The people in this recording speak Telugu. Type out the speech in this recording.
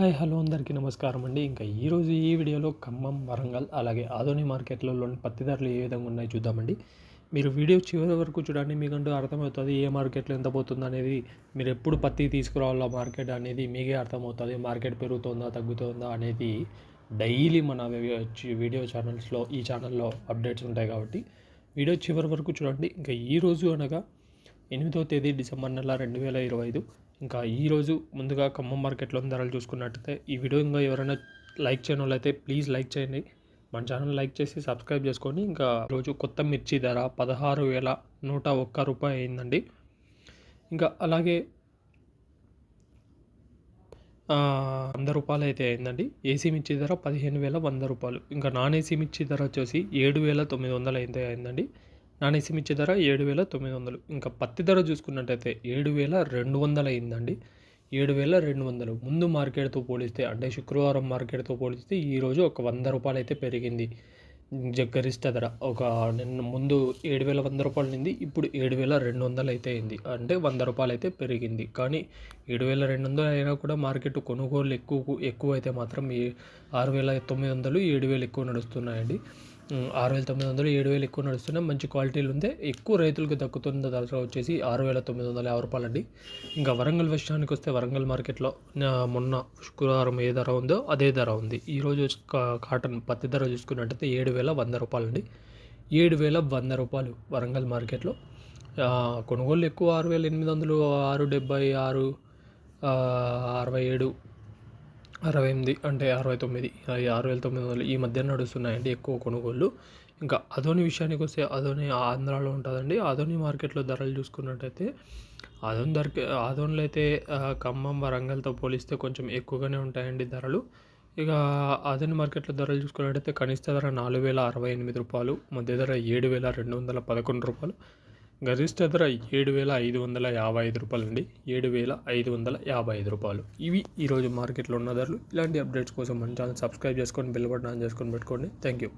హాయ్ హలో అందరికీ నమస్కారం అండి. ఇంకా ఈరోజు ఈ వీడియోలో ఖమ్మం, వరంగల్ అలాగే ఆదోని మార్కెట్లలోని పత్తి ధరలు ఏ విధంగా ఉన్నాయో చూద్దామండి. మీరు వీడియో చివరి వరకు చూడండి, మీకంటూ అర్థమవుతుంది ఏ మార్కెట్లో ఎంత పోతుంది అనేది. మీరు ఎప్పుడు పత్తి తీసుకురావాలా మార్కెట్ అనేది మీకే అర్థమవుతుంది. మార్కెట్ పెరుగుతుందా తగ్గుతుందా అనేది డైలీ మన వీడియో ఛానల్స్లో ఈ ఛానల్లో అప్డేట్స్ ఉంటాయి కాబట్టి వీడియో చివరి వరకు చూడండి. ఇంకా ఈరోజు అనగా 8వ తేదీ డిసెంబర్ నెల 2025. ఇంకా ఈరోజు ముందుగా ఖమ్మం మార్కెట్లో ధరలు చూసుకున్నట్టయితే ఈ వీడియో ఇంకా ఎవరైనా లైక్ చేయని వాళ్ళైతే ప్లీజ్ లైక్ చేయండి. మన ఛానల్ లైక్ చేసి సబ్స్క్రైబ్ చేసుకోండి. ఇంకా రోజు కొత్త మిర్చి ధర 16,101 రూపాయి అయిందండి. ఇంకా అలాగే 100 రూపాయలు అయితే అయిందండి. ఏసీ మిర్చి ధర 15,100 రూపాయలు. ఇంకా నాన్ ఏసీ మిర్చి ధర వచ్చేసి 7,900 అయితే అయిందండి. నాన్ ఏసీ మిర్చి ధర 7,900. ఇంకా పత్తి ధర చూసుకున్నట్టయితే 7,200 అయిందండి. 7,200 ముందు మార్కెట్తో పోలిస్తే, అంటే శుక్రవారం మార్కెట్తో పోలిస్తే ఈరోజు ఒక 100 రూపాయలు అయితే పెరిగింది. గరిష్ట ధర ఒక నిన్న ముందు 7,100 రూపాయలు నింది, ఇప్పుడు 7,200 అయితే అయింది. అంటే 100 రూపాయలు అయితే పెరిగింది. కానీ 7,200 అయినా కూడా మార్కెట్ కొనుగోలు ఎక్కువ అయితే మాత్రం 6,900, 7,000 ఎక్కువ నడుస్తున్నాయండి. 6,900, 7,000 ఎక్కువ నడుస్తున్నాయి. మంచి క్వాలిటీలు ఉంటే ఎక్కువ రైతులకు దక్కుతున్న ధర వచ్చేసి 6,950 రూపాయలు అండి. ఇంకా వరంగల్ విషయానికి వస్తే వరంగల్ మార్కెట్లో మొన్న శుక్రవారం ఏ ధర ఉందో అదే ధర ఉంది. ఈరోజు కాటన్ పత్తి ధర చూసుకున్నట్టయితే 7,100 రూపాయలు అండి. 7,100 రూపాయలు వరంగల్ మార్కెట్లో. కొనుగోలు ఎక్కువ 6,800, 6,76, 67, 68, అంటే 69, 6,900 ఈ మధ్య నడుస్తున్నాయండి ఎక్కువ కొనుగోళ్ళు. ఇంకా అదోని విషయానికి వస్తే అదోని ఆంధ్రాలో ఉంటుందండి. అదోని మార్కెట్లో ధరలు చూసుకున్నట్టయితే ఆదోనిలో అయితే ఖమ్మం, వరంగల్తో పోలిస్తే కొంచెం ఎక్కువగానే ఉంటాయండి ధరలు. ఇక ఆదోని మార్కెట్లో ధరలు చూసుకున్నట్టయితే కనిష్ట ధర 4,068 రూపాయలు, మధ్య ధర 7,211 రూపాయలు, గరిష్ట ధర 7,555 రూపాయలు అండి. 7,555 రూపాయలు. ఇవి ఈరోజు మార్కెట్లో ఉన్న ధరలు. ఇలాంటి అప్డేట్స్ కోసం మన ఛానల్ సబ్స్క్రైబ్ చేసుకొని బెల్ బటన్ ఆన్ చేసుకొని పెట్టుకోండి. Thank you.